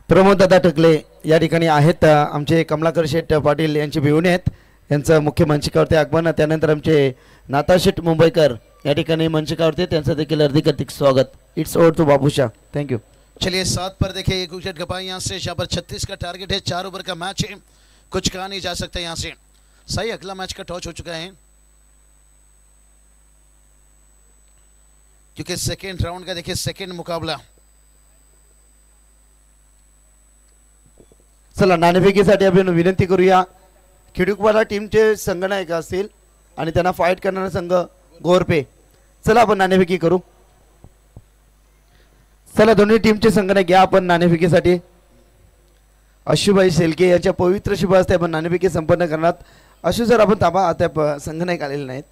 प्रमोद दादा टकले या ठिकाणी आहेत. आमचे कमलाकर शेठ पाटील यांचे भिवणे आहेत, यांचं मुख्य मंचिकावरती आगमन. त्यानंतर आमचे नाता शेठ मुंबईकर या ठिकाणी मंचिकावरती, त्यांचं देखील हार्दिक स्वागत. It's over to Babusha. Thank you. चलिए 7 पर देखिए एक विकेट गपाई यहाँ से, यहाँ पर 36 का टारगेट है, 4 ओवर का मैच है, कुछ कहा नहीं जा सकता यहाँ से. सही अगला मैच का टॉस हो चुका है क्योंकि सेकेंड राउंड का देखिए सेकेंड मुकाबला. चला नाणेफेकीसाठी आपण विनंती करूया. खिडूकवाला टीमचे संघनायक असतील आणि त्यांना फाईट करणारा संघ गोरपे. चला आपण नाणेफेकी करू. चला दोन्ही टीमचे संघनायक घ्या आपण नाणेफेकीसाठी. अशुभाई शेलके यांच्या पवित्र शुभ हस्ते आपण नाणेफेकी संपन्न करणार. अशु सर आपण ताबा आता संघनायक आलेले नाहीत.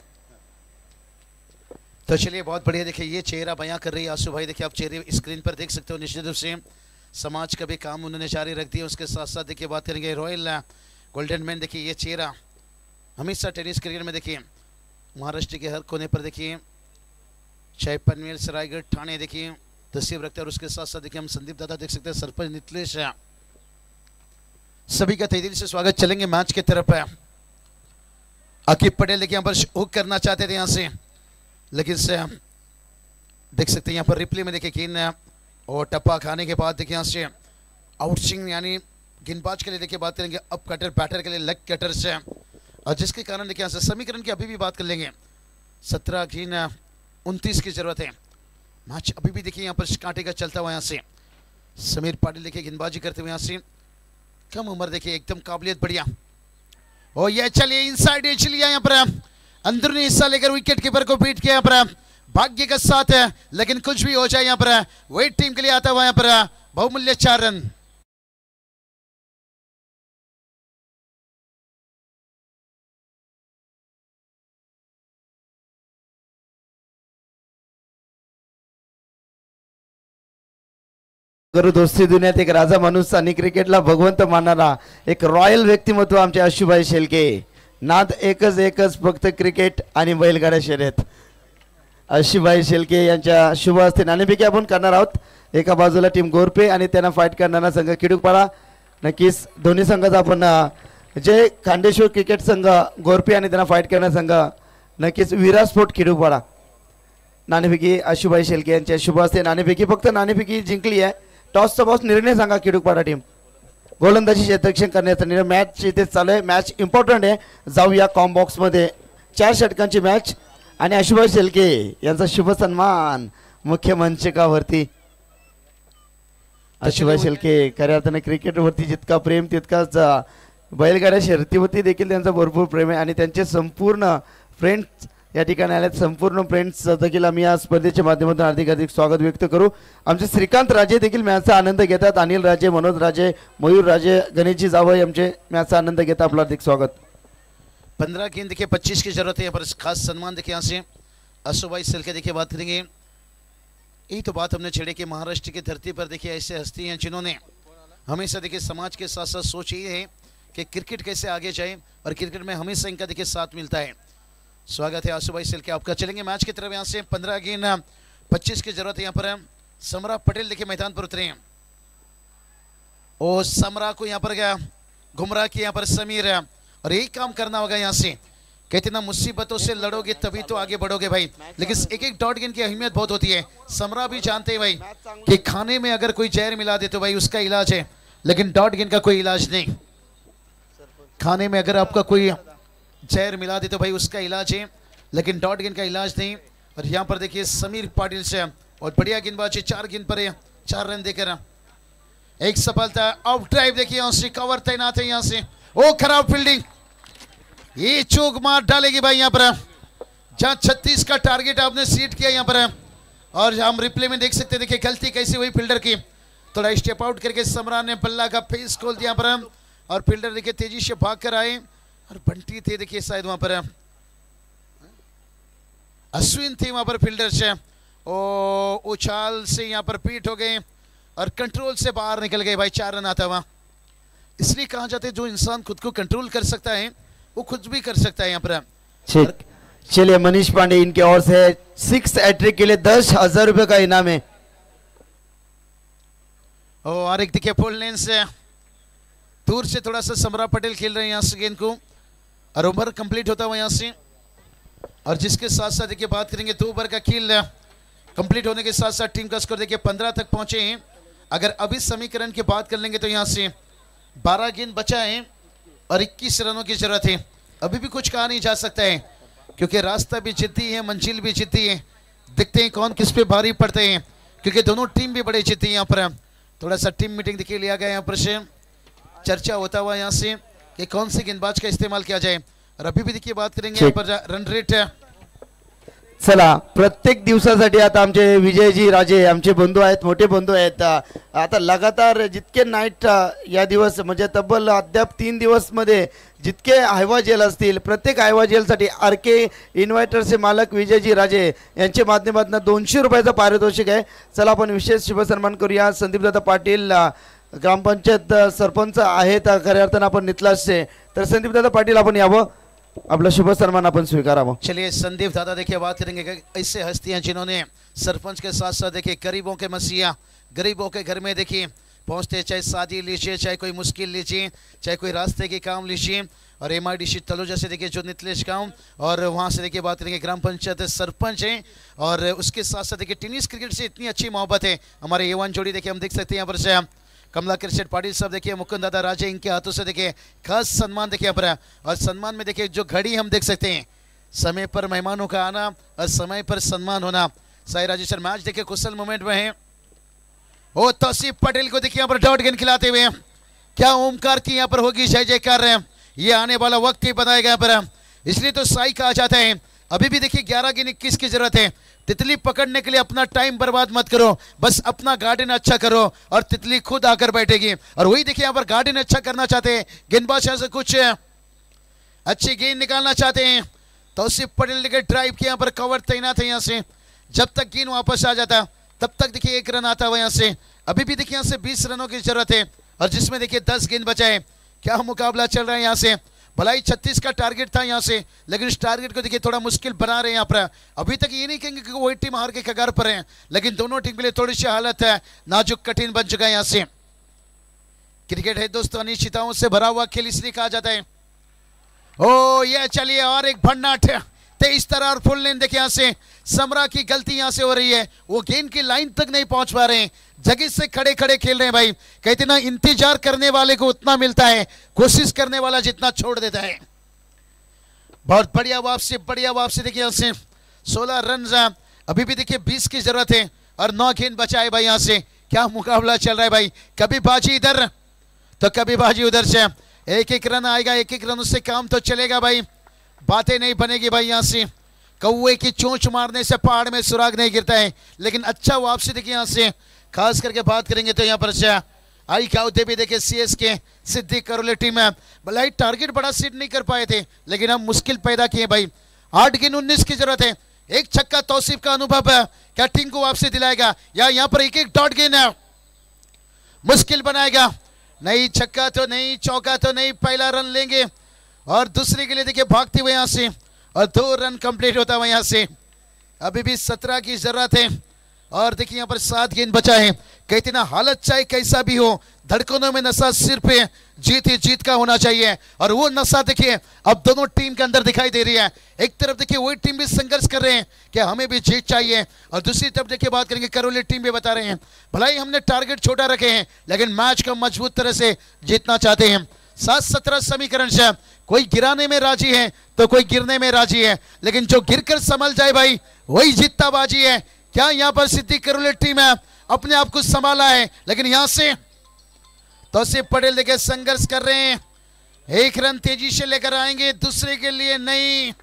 तो चलिए बहुत बढ़िया, देखिए ये चेहरा बयां कर रही है आंसू भाई. देखिए आप चेहरे स्क्रीन पर देख सकते हो. निश्चित रूप से समाज का भी काम उन्होंने जारी रख दिया. उसके साथ साथ देखिए बात करेंगे रॉयल गोल्डन मैन. देखिए ये चेहरा हमेशा टेनिस क्रिकेट में देखिए महाराष्ट्र के हर कोने पर देखिए, चाहे पनवेल सरायगढ़ ठाणे देखिए तस्वीर रखते हैं. और उसके साथ साथ देखिए हम संदीप दादा देख सकते हैं, सरपंच नितलेश, सभी का तहे दिल से स्वागत. चलेंगे मैच की तरफ. अकीब पटेल देखिए यहाँ पर हुक करना चाहते थे यहाँ से, लेकिन से देख सकते हैं यहाँ पर रिप्ले में देखिए गेंद और टप्पा खाने के बाद देखिए यहाँ से आउट स्विंग, यानी गेंदबाज के लिए देखिए बात करेंगे अप कटर, बैटर के लिए लेग कटर से, और जिसके कारण देखिए यहाँ से समीकरण की अभी भी बात कर लेंगे. 17 गेंद 29 की जरूरत है. मैच अभी भी देखिए यहाँ पर कांटे का चलता हुआ यहाँ से समीर पाटिल देखिए गेंदबाजी करते हुए यहाँ से, कम उम्र देखिए एकदम काबिलियत बढ़िया. और ये चलिए इनसाइड एज लिया यहाँ पर, अंदरूनी हिस्सा लेकर विकेट कीपर को बीट किया यहाँ पर, भाग्य का साथ है. लेकिन कुछ भी हो जाए यहाँ पर वेट टीम के लिए आता हुआ यहाँ पर बहुमूल्य 4 रन. करू दोस्ती दुनियात एक राजा माणूस आणि क्रिकेटला भगवंत मानणारा एक रॉयल व्यक्तिमत्व आमचे अशुभाई शेलके. नाद एकच फक्त क्रिकेट आणि बैलगाड्या शर्यत. अशुभाई शेलके यांच्या शुभ हस्ते नाणेफेकी आपण करणार आहोत. एका बाजूला टीम गोरपे आणि त्यांना फाईट करणारा संघ खिडूकपाडा. नक्कीच दोन्ही संघाचा आपण जे खांडेश्वर क्रिकेट संघ गोरपे आणि त्यांना फाईट करणारा संघ नक्कीच विरा स्पोर्ट खिडूकपाडा. नाणेफेकी अशुभाई शेलके यांच्या शुभ हस्ते नाणेफेकी. फक्त नाणेफेकी जिंकली आहे. टॉसचा बॉस निर्णय सांगा खिडूकपाडा टीम. गोलंदाजी क्षेत्ररक्षण करण्याचा निर्णय. मॅच इथे चालू आहे, मॅच इम्पॉर्टंट आहे. जाऊया कॉम बॉक्समध्ये. 4 षटकांची मॅच आणि अशुभाई शेलके यांचा शुभ सन्मान मुख्य मंचकावरती. अशुभाई शेलके खऱ्या अर्थाने क्रिकेटवरती जितका प्रेम तितकाच बैलगाड्या शर्यतीवरती देखील त्यांचा भरपूर प्रेम आहे. आणि त्यांचे संपूर्ण फ्रेंड्स या ठिकाणी आल्यात. संपूर्ण फ्रेंड्स देखील आम्ही या स्पर्धेच्या माध्यमातून हार्दिक स्वागत व्यक्त करू. आमचे श्रीकांत राजे देखील मॅचचा आनंद घेतात. अनिल राजे, मनोज राजे, मयूर राजे, गणेशजी जावई आमचे मॅचचा आनंद घेतात. आपलं हार्दिक स्वागत. 15 गेंद देखिए 25 की जरूरत है यहाँ पर. खास सम्मान देखिए यहाँ से अशुभाई शेलके देखिए बात करेंगे. यही तो बात हमने छेड़े कि महाराष्ट्र की धरती पर देखिए ऐसे हस्ती हैं जिन्होंने हमेशा देखिए समाज के साथ साथ सोच ये है कि क्रिकेट कैसे आगे जाए, और क्रिकेट में हमेशा इनका देखिए साथ मिलता है. स्वागत है आशुभाई शेलके आपका. चलेंगे मैच की तरफ. यहाँ से 15 गेंद 25 की जरूरत है यहाँ पर. समरा पटेल देखिए मैदान पर उतरे हैं और समरा को यहाँ पर गया गुमराह किया यहाँ पर समीर. और यही काम करना होगा यहाँ से. कहते ना मुसीबतों से लड़ोगे तभी तो आगे बढ़ोगे भाई. लेकिन एक डॉट गेंद की अहमियत बहुत होती है. समरा भी जानते हैं भाई कि खाने में अगर कोई जहर मिला दे तो भाई उसका इलाज है, लेकिन डॉट गेंद का कोई इलाज नहीं. खाने में अगर आपका कोई जहर मिला दे तो भाई उसका इलाज है, लेकिन डॉट गेंद का इलाज नहीं. और यहाँ पर देखिए समीर पाटिल से और बढ़िया गेंदबाजी. 4 गेंद पर 4 रन देकर एक सफलता. आउट ड्राइव देखिए यहाँ से कवर तैनात है यहाँ से. ओ खराब फील्डिंग, ये चूक मार डालेगी भाई यहाँ पर. जहाँ 36 का टारगेट आपने सीट किया यहाँ पर, और हम रिप्ले में देख सकते हैं देखिए गलती कैसी हुई फील्डर की. थोड़ा स्टेप आउट करके समरा ने बल्ला का फेस खोल दिया पर, और फील्डर देखिए तेजी से भाग कर आए. और बंटी थे देखिए शायद वहां पर, अश्विन थे वहां पर फील्डर से. ओ उछाल से यहाँ पर पीट हो गए और कंट्रोल से बाहर निकल गए भाई. 4 रन आता हुआ. इसलिए कहा जाता है जो इंसान खुद को कंट्रोल कर सकता है वो कुछ भी कर सकता है यहाँ पर। ठीक, चलिए मनीष पांडे इनके ओर से 6 हैट्रिक के लिए 10,000 रुपए का इनाम है। और एक देखिए फुल लेन से दूर से थोड़ा सा समरा पटेल खेल रहे हैं यहाँ से गेंद को, और ओवर कंप्लीट होता हुआ यहाँ से। और जिसके साथ साथ देखिए बात करेंगे 2 ओवर का खेल कंप्लीट होने के साथ साथ टीम का स्कोर देखिए 15 तक पहुंचे हैं। अगर अभी समीकरण की बात कर लेंगे तो यहाँ से 12 गेंद बचा है और 21 रनों की जरूरत है। अभी भी कुछ कहा नहीं जा सकता है क्योंकि रास्ता भी जिद्दी है, मंजिल भी जिद्दी है। देखते हैं कौन किस पे भारी पड़ते हैं, क्योंकि दोनों टीम भी बड़े जिद्दी हैं। यहाँ पर थोड़ा सा टीम मीटिंग देखिए लिया गया, यहाँ पर से चर्चा होता हुआ यहाँ से कि कौन से गेंदबाज का इस्तेमाल किया जाए। और अभी भी देखिए बात करेंगे यहाँ पर रन रेट। चला, प्रत्येक दिवसासाठी आता आमचे विजयजी राजे आमचे बंधू आहेत, मोठे बंधू आहेत। आता लगातार जितके नाईट या दिवस म्हणजे तब्बल अद्याप 3 दिवस मध्ये जितके हायवा जेल असतील, प्रत्येक हायवा जेलसाठी RK इन्व्हर्टरचे मालक विजयजी राजे यांच्या माध्यमातून 200 रुपयाचा पारितोषिक आहे। चला आपण विशेष शुभसन्मान करूया। संदीपदादा पाटील ग्रामपंचायत सरपंच आहेत खऱ्या अर्थानं आपण नितलासचे, तर संदीपदादा पाटील आपण यावं, अपना शुभ सन्मान अपन स्वीकारावं। चलिए संदीप दादा देखिए बात करेंगे ऐसे हस्तियां जिन्होंने सरपंच के साथ साथ देखिए गरीबों के मसीहा, गरीबों के घर में देखिए पहुंचते, चाहे शादी लीजिए, चाहे कोई मुश्किल लीजिए, चाहे कोई रास्ते के काम लीजिए। और MIDC तलोजा से देखिए जो नितलेश गांव, और वहां से देखिए बात करेंगे ग्राम पंचायत सरपंच हैं, और उसके साथ साथ देखिए टेनिस क्रिकेट से इतनी अच्छी मोहब्बत है। हमारे युवान जोड़ी देखिए हम देख सकते हैं यहाँ पर से कमला कृष्ण पाटिल साहब देखिए, मुकुंद दादा राजे इनके हाथों से देखिए खास सम्मान देखिए यहाँ पर। और सम्मान में देखिए जो घड़ी हम देख सकते हैं, समय पर मेहमानों का आना और समय पर सम्मान होना। साई राजेश सर मैच देखिए कुशल मोमेंट में है। ओ तौसीफ पटेल को देखिए यहाँ पर डॉट गेंद खिलाते हुए, क्या ओमकार की यहाँ पर होगी जय जयकार। ये आने वाला वक्त ही बनाएगा यहाँ पर, इसलिए तो साई कहा जाता है। अभी भी देखिए 11 गेंद 21 की जरूरत है। तितली पकड़ने के लिए अपना टाइम बर्बाद मत करो, बस अपना गार्डन अच्छा करो और तितली खुद आकर बैठेगी। और वही देखिए यहाँ पर गार्डन अच्छा करना चाहते हैं गेंदबाज, से कुछ अच्छी गेंद निकालना चाहते हैं। तौसीफ पटेल देखिए ड्राइव किया, यहाँ पर कवर तैनात है। यहाँ से जब तक गेंद वापस आ जाता तब तक देखिए 1 रन आता हुआ यहाँ से। अभी भी देखिए यहाँ से 20 रनों की जरूरत है, और जिसमें देखिए 10 गेंद बचाए। क्या मुकाबला चल रहा है यहाँ से। भलाई 36 का टारगेट था यहाँ से, लेकिन इस टारगेट को देखिए थोड़ा मुश्किल बना रहे हैं यहाँ पर। अभी तक ये नहीं कहेंगे कि वही टीम हार के कगार पर है, लेकिन दोनों टीम के लिए थोड़ी सी हालत है नाजुक कठिन बन चुका है यहाँ से। क्रिकेट है दोस्तों, अनिश्चितताओं से भरा हुआ खेल इसलिए कहा जाता है। ओ ये चलिए और एक भन्नाट 23 तरह और फुल लेन देखिए यहाँ से समरा की गलती यहाँ से हो रही है, वो गेंद की लाइन तक नहीं पहुंच पा रहे हैं, जगह से खड़े खड़े खेल रहे हैं। भाई कहते ना इंतजार करने वाले को उतना मिलता है, कोशिश करने वाला जितना छोड़ देता है। बहुत बढ़िया वापसी देखिए यहाँ से 16 रन। अभी भी देखिए 20 की जरूरत है और 9 गेंद बचाए भाई। यहाँ से क्या मुकाबला चल रहा है भाई, कभी बाजी इधर तो कभी बाजी उधर से। एक एक रन आएगा, एक एक रन उससे काम तो चलेगा भाई, बातें नहीं बनेगी भाई। यहाँ से कौवे की चोंच मारने से पहाड़ में सुराग नहीं गिरता है, लेकिन अच्छा वापसी देखिए यहाँ से। खास करके बात करेंगे तो यहाँ पर आई काउते भी देखिए CSK सिद्दीक करोले टीम है। भलाई टारगेट बड़ा सेट नहीं कर पाए थे, लेकिन हम मुश्किल पैदा किए भाई। 8 गेंद 19 की जरूरत है। एक छक्का तौसीफ का अनुभव है, क्या टीम को वापसी दिलाएगा, या यहाँ पर एक एक डॉट गेंद है मुश्किल बनाएगा। नहीं छक्का तो नहीं, चौका तो नहीं, पहला रन लेंगे और दूसरे के लिए देखिए भागते हुए यहाँ से, और 2 रन कंप्लीट होता हुआ यहाँ से। अभी भी 17 की जरूरत है, और देखिए यहाँ पर 7 गेंद बचा है। कहते ना हालत चाहे कैसा भी हो, धड़कनों में नशा सिर पे जीत ही जीत का होना चाहिए, और वो नशा देखिए अब दोनों टीम के अंदर दिखाई दे रही है। एक तरफ देखिए वही टीम भी संघर्ष कर रहे हैं कि हमें भी जीत चाहिए, और दूसरी तरफ देखिए बात करेंगे करौली टीम भी बता रहे हैं भलाई हमने टारगेट छोटा रखे हैं, लेकिन मैच को मजबूत तरह से जीतना चाहते हैं। 7-17 समीकरण से कोई गिराने में राजी है तो कोई गिरने में राजी है, लेकिन जो गिरकर संभल जाए भाई वही जीतता बाजी है। क्या यहाँ पर सिद्दीक करोले टीम है अपने आप को संभाला है, लेकिन यहाँ से तौसीफ पटेल देखिए संघर्ष कर रहे हैं। 1 रन तेजी से लेकर आएंगे, दूसरे के लिए नहीं।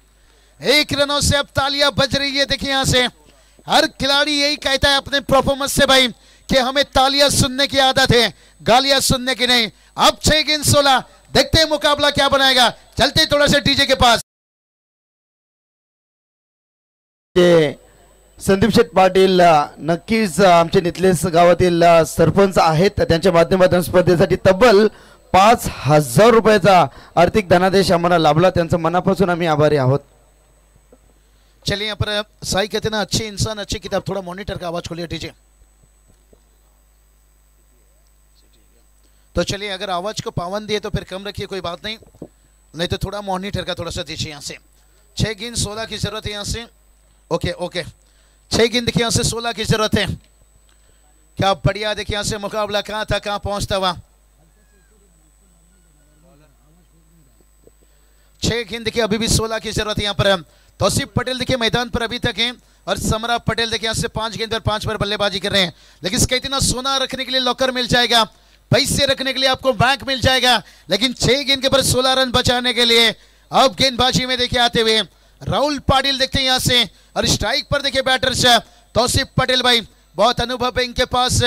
1 रनों से अब तालियां बज रही है। देखिए यहाँ से हर खिलाड़ी यही कहता है अपने परफॉर्मेंस से भाई कि हमें तालियां सुनने की आदत है, गालियां सुनने की नहीं। अब 6 गेंद 16, देखते हैं मुकाबला क्या बनाएगा। चलते थोड़ा सा डीजे के पास। संदीप शेठ पाटील नक्कीच आमचे नितलेस गावातील सरपंच आहेत, त्यांच्या माध्यमातून स्पर्धेसाठी तब्बल 5,000 रुपयाचा आर्थिक धनादेश आम्हाला लाभला, त्यांचं मनापासून आम्ही आभारी आहोत. चलिए यहाँ पर साई कहते ना अच्छे इंसान अच्छी किताब, थोड़ा मॉनिटर का आवाज खोलिए टीजे. तो चलिए अगर आवाज को पावन दिए तो फिर कम रखिए, कोई बात नहीं, नहीं तो थोड़ा मॉनिटर का थोड़ा सा दीजिए. यहाँ से 6 गेंद 16 की जरूरत है. यहाँ से ओके ओके 6 गेंद देखिए यहाँ से 16 की जरूरत है. क्या बढ़िया देखिए यहाँ से मुकाबला कहाँ था कहाँ पहुंचता हुआ. 6 गेंद देखिए अभी भी 16 की जरूरत है. यहाँ पर तौसीफ पटेल देखिए मैदान पर अभी तक हैं और समरा पटेल देखिए यहाँ से 5 गेंद पर 5 पर बल्लेबाजी कर रहे हैं. लेकिन कहते ना सोना रखने के लिए लॉकर मिल जाएगा, पैसे रखने के लिए आपको बैंक मिल जाएगा, लेकिन 6 गेंद के पर 16 रन बचाने के लिए अब गेंदबाजी में देखिए आते हुए राहुल पाटिल देखते हैं यहाँ से. और स्ट्राइक पर देखिए बैटर्स तौसीफ पटेल भाई, बहुत अनुभव है इनके पास.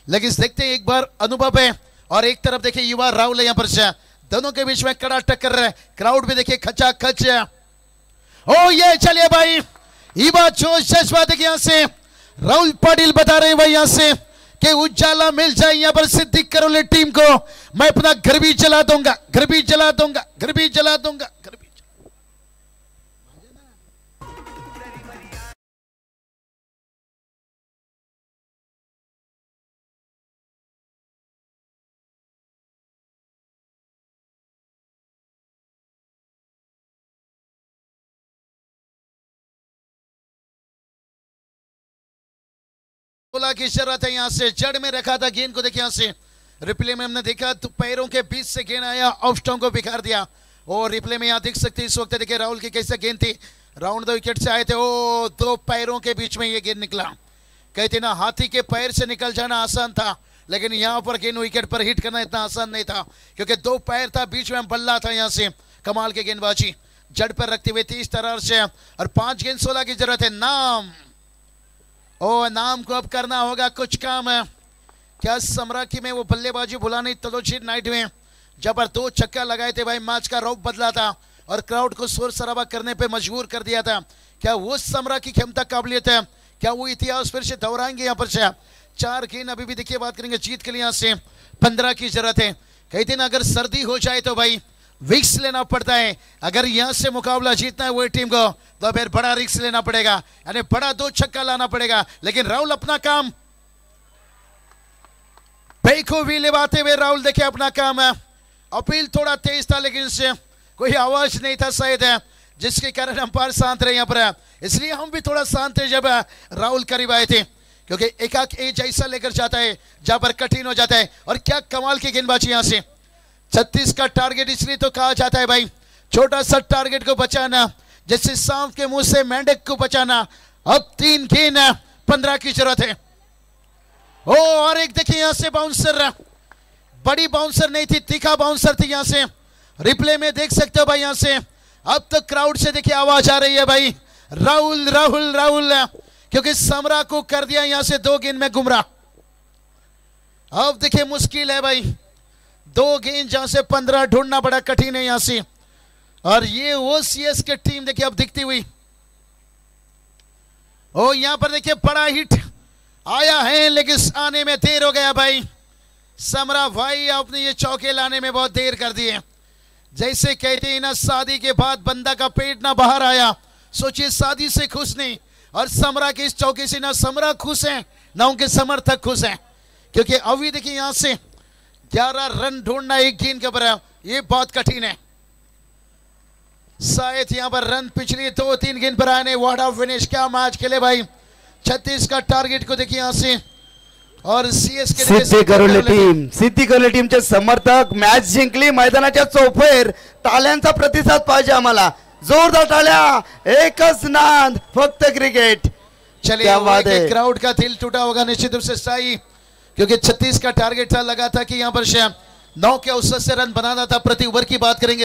लेकिन देखते हैं एक बार अनुभव है और एक तरफ देखिए युवा राहुल है यहाँ पर. दोनों के बीच में कड़ा टक्कर है, क्राउड भी देखिए खचा खच. ओ ये चलिए भाई युवा जोश जज्बा देखिए यहाँ से राहुल पाटिल बता रहे हैं भाई यहाँ से कि उजाला मिल जाए यहाँ पर सिद्दीक करोले टीम को, मैं अपना घर भी जला दूंगा, घर भी जला दूंगा, घर भी जला दूंगा, घर भी. बोला की जरूरत है. यहाँ से जड़ में रखा था गेंद को, देखिए यहाँ से रिप्ले में हमने देखा तो पैरों के बीच से गेंद आया, ऑफ स्टंप को बिखार दिया. और रिप्ले में यहाँ देख सकते इस वक्त देखिए राहुल की कैसे गेंद थी, राउंड द विकेट से आए थे. ओ 2 पैरों के बीच में ये गेंद निकला. कहते ना हाथी के पैर से निकल जाना आसान था, लेकिन यहाँ पर गेंद विकेट पर हिट करना इतना आसान नहीं था, क्योंकि 2 पैर था, बीच में बल्ला था. यहाँ से कमाल के गेंदबाजी जड़ पर रखते हुए 30 तरह से. और 5 गेंद 16 की जरूरत है. नाम ओ नाम को अब करना होगा कुछ काम है. क्या समरा की में वो बल्लेबाजी भुला नहीं तलोची नाइट में, जब पर 2 छक्का लगाए थे भाई, मैच का रुख बदला था और क्राउड को शोर शराबा करने पे मजबूर कर दिया था. क्या वो समरा की क्षमता काबिलियत है, क्या वो इतिहास फिर से दोहराएंगे यहाँ पर से. 4 गेंद अभी भी देखिए बात करेंगे जीत के लिए. यहाँ से 15 की जरूरत है. कहते ना अगर सर्दी हो जाए तो भाई रिक्स लेना पड़ता है, अगर यहाँ से मुकाबला जीतना है वही टीम को तो फिर बड़ा रिक्स लेना पड़ेगा, यानी बड़ा 2 छक्का लाना पड़ेगा. लेकिन राहुल अपना काम बेखूबी भी लेवाते हुए राहुल देखिए अपना काम है. अपील थोड़ा तेज था लेकिन इससे कोई आवाज नहीं था शायद, जिसके कारण अंपायर शांत रहे यहाँ पर. इसलिए हम भी थोड़ा शांत थे जब राहुल करीब आए थे, क्योंकि एक एज ऐसा लेकर जाता है जहां पर कठिन हो जाता है. और क्या कमाल की गेंदबाजी यहाँ से. 36 का टारगेट इसलिए तो कहा जाता है भाई, छोटा सा टारगेट को बचाना जैसे सांप के मुंह से मेंढक को बचाना. अब 3 गेंद 15 की जरूरत है. ओ और एक देखिए यहां से बाउंसर, बड़ी बाउंसर नहीं थी, तीखा बाउंसर थी. यहां से रिप्ले में देख सकते हो भाई. यहां से अब तक क्राउड से देखिए आवाज आ रही है भाई, राहुल राहुल राहुल, क्योंकि समरा को कर दिया यहां से 2 गेंद में गुमराह. अब देखिए मुश्किल है भाई, 2 गेंद जहां से 15 ढूंढना बड़ा कठिन है यहां से. और ये ओसीएस की टीम देखिए अब दिखती हुई. ओ यहां पर देखिए बड़ा हिट आया है, लेकिन आने में देर हो गया भाई. समरा भाई आपने ये चौके लाने में बहुत देर कर दिए. जैसे कहते हैं ना शादी के बाद बंदा का पेट ना बाहर आया, सोचिए शादी से खुश नहीं. और समरा के इस चौके से ना समरा खुश है ना उनके समर्थक खुश हैं, क्योंकि अभी देखिए यहां से 11 रन ढूंढना 1 गेंद के ऊपर, ये बहुत कठिन है. शायद यहां पर रन पिछली 2-3 गेंद पर आने. व्हाट ऑफ फिनिश, क्या मैच खेले भाई. 36 का टारगेट को देखिए यहां से. और सीएसके सिद्धी करोले टीमचे समर्थक मॅच जिंकली. मैदानाच्या चौफेर टाळ्यांचा प्रतिसाद पाहिजे आम्हाला, जोरदार टाळ्या. एकच नाद, फक्त क्रिकेट. चलिए क्राउड का दिल टूटा होगा निश्चित रूप से साई, क्योंकि 36 का टारगेट था, लगा था कि यहां पर 9 के औसत से रन बनाना था. प्रति ओवर की बात करेंगे